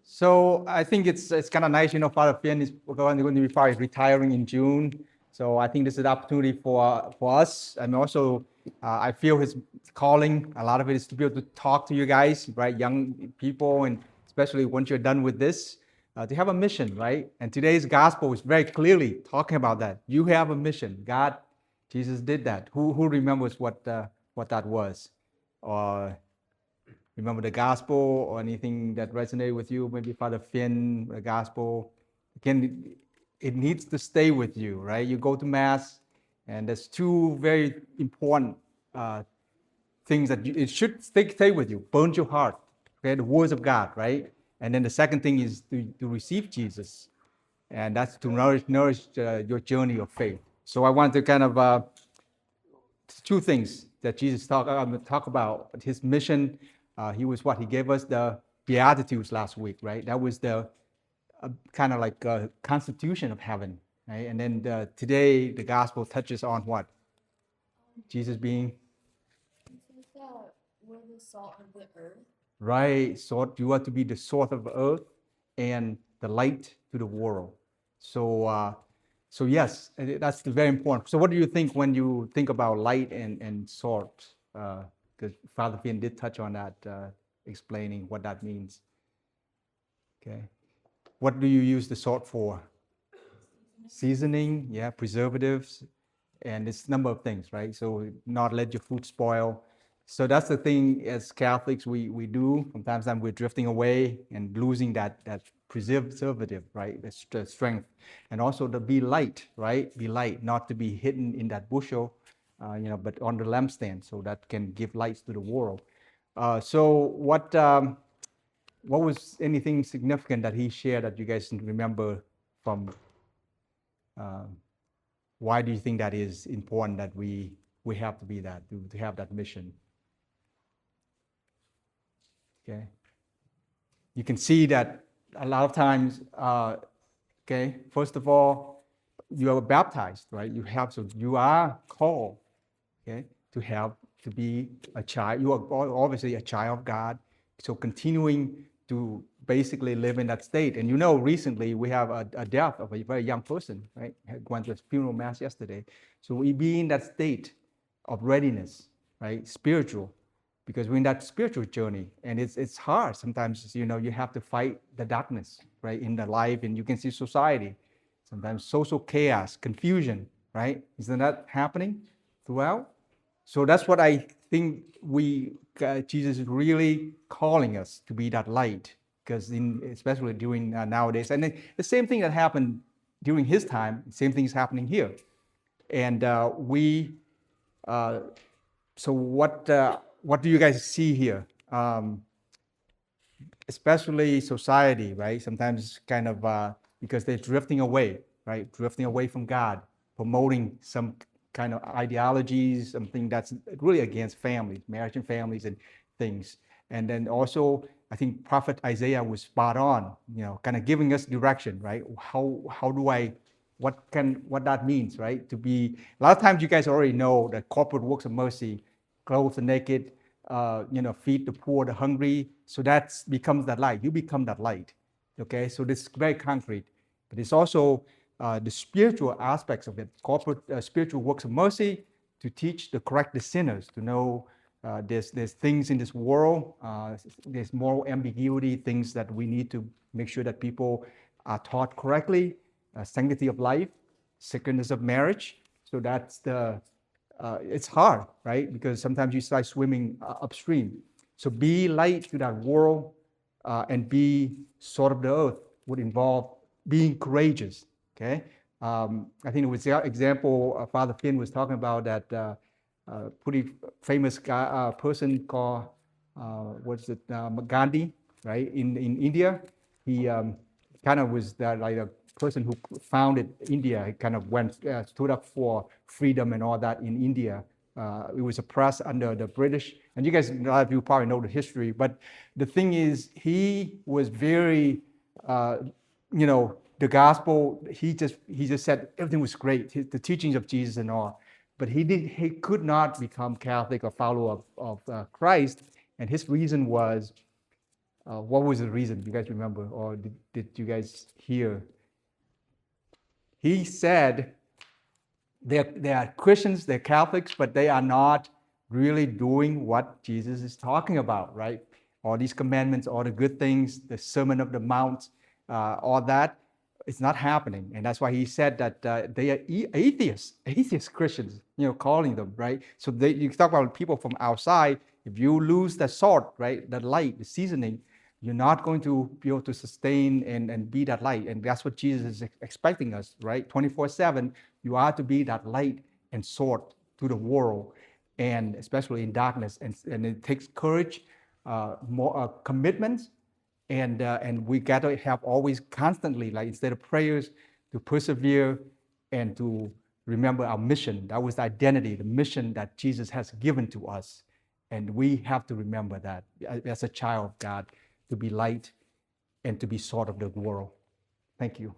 So I think it's kind of nice, Father Finn is going to be probably retiring in June. So I think this is an opportunity for us. And also, I feel his calling, a lot of it is to be able to talk to you guys, right? Young people, and especially once you're done with this, to have a mission, right? And today's gospel is very clearly talking about that. You have a mission. God, Jesus did that. Who remembers what that was? Or remember the gospel or anything that resonated with you, maybe Father Finn, the gospel. Again, it needs to stay with you, right? You go to Mass, and there's two very important uh, things that it should stay with you, burn your heart, okay? The words of God, right? And then the second thing is to receive Jesus, and that's to nourish your journey of faith. So I want to kind of two things that Jesus talk about his mission. He was what he gave us the Beatitudes last week, right? That was the kind of like constitution of heaven, right? And then today the gospel touches on what Jesus being We're the salt of the earth. right. Salt. You are to be the salt of the earth and the light to the world. So yes, that's very important. So what do you think when you think about light and salt? Because Father Finn did touch on that, explaining what that means. Okay. What do you use the salt for? Seasoning, yeah, preservatives, and it's a number of things, right? So not let your food spoil. So that's the thing as Catholics we do. From time to time we're drifting away and losing that preservative, right? The strength, and also to be light, right? Be light, not to be hidden in that bushel, but on the lampstand, so that can give light to the world. So what was anything significant that he shared that you guys remember from? Um, why do you think that is important that we have to be that to have that mission? Okay, you can see that a lot of times. Okay, first of all, you are baptized, right? You are called, okay, to be a child. You are obviously a child of God. So continuing to basically live in that state. And recently we have a death of a very young person, right? Went to a funeral mass yesterday. So we be in that state of readiness, right? Spiritual, because we're in that spiritual journey, and it's hard sometimes. You have to fight the darkness, right, in the life, and you can see society, sometimes social chaos, confusion, right? Isn't that happening throughout? So that's what I think Jesus is really calling us to be that light, because especially during nowadays, and the same thing that happened during his time, same thing is happening here, and uh, so what do you guys see here? Especially society, right? Sometimes kind of because they're drifting away, right? Drifting away from God, promoting some kind of ideologies, something that's really against families, marriage and families and things. And then also, I think Prophet Isaiah was spot on, kind of giving us direction, right? How do I, what that means, right? To be, a lot of times you guys already know that corporate works of mercy, clothe the naked, feed the poor, the hungry. So that becomes that light. You become that light. Okay, so this is very concrete, but it's also the spiritual aspects of it. Corporate spiritual works of mercy to teach the correct the sinners to know there's things in this world. There's moral ambiguity, things that we need to make sure that people are taught correctly. Sanctity of life, sacredness of marriage. So that's it's hard, right? Because sometimes you start swimming upstream. So be light to that world, and be salt of the earth would involve being courageous, okay? I think it was the example Father Finn was talking about that pretty famous guy, person called, what's it, Gandhi, right? In India, he kind of was like a person who founded India. He kind of stood up for freedom and all that in India. It was oppressed under the British, and you guys, a lot of you probably know the history. But the thing is, he was very, the gospel. He just said everything was great, the teachings of Jesus and all. But he could not become Catholic or follower of Christ, and his reason was What was the reason? You guys remember, or did you guys hear? He said they are Christians, they're Catholics, but they are not really doing what Jesus is talking about, right? All these commandments, all the good things, the Sermon of the Mount, all that, it's not happening. And that's why he said that they are atheist Christians, calling them, right? So you talk about people from outside, if you lose the salt, right, the light, the seasoning, you're not going to be able to sustain and be that light. And that's what Jesus is expecting us, right? 24/7, you are to be that light and salt to the world, and especially in darkness. And it takes courage, more commitment, and we got to have always constantly, like instead of prayers, to persevere and to remember our mission. That was the identity, the mission that Jesus has given to us. And we have to remember that as a child of God, to be light and to be salt of the world. Thank you.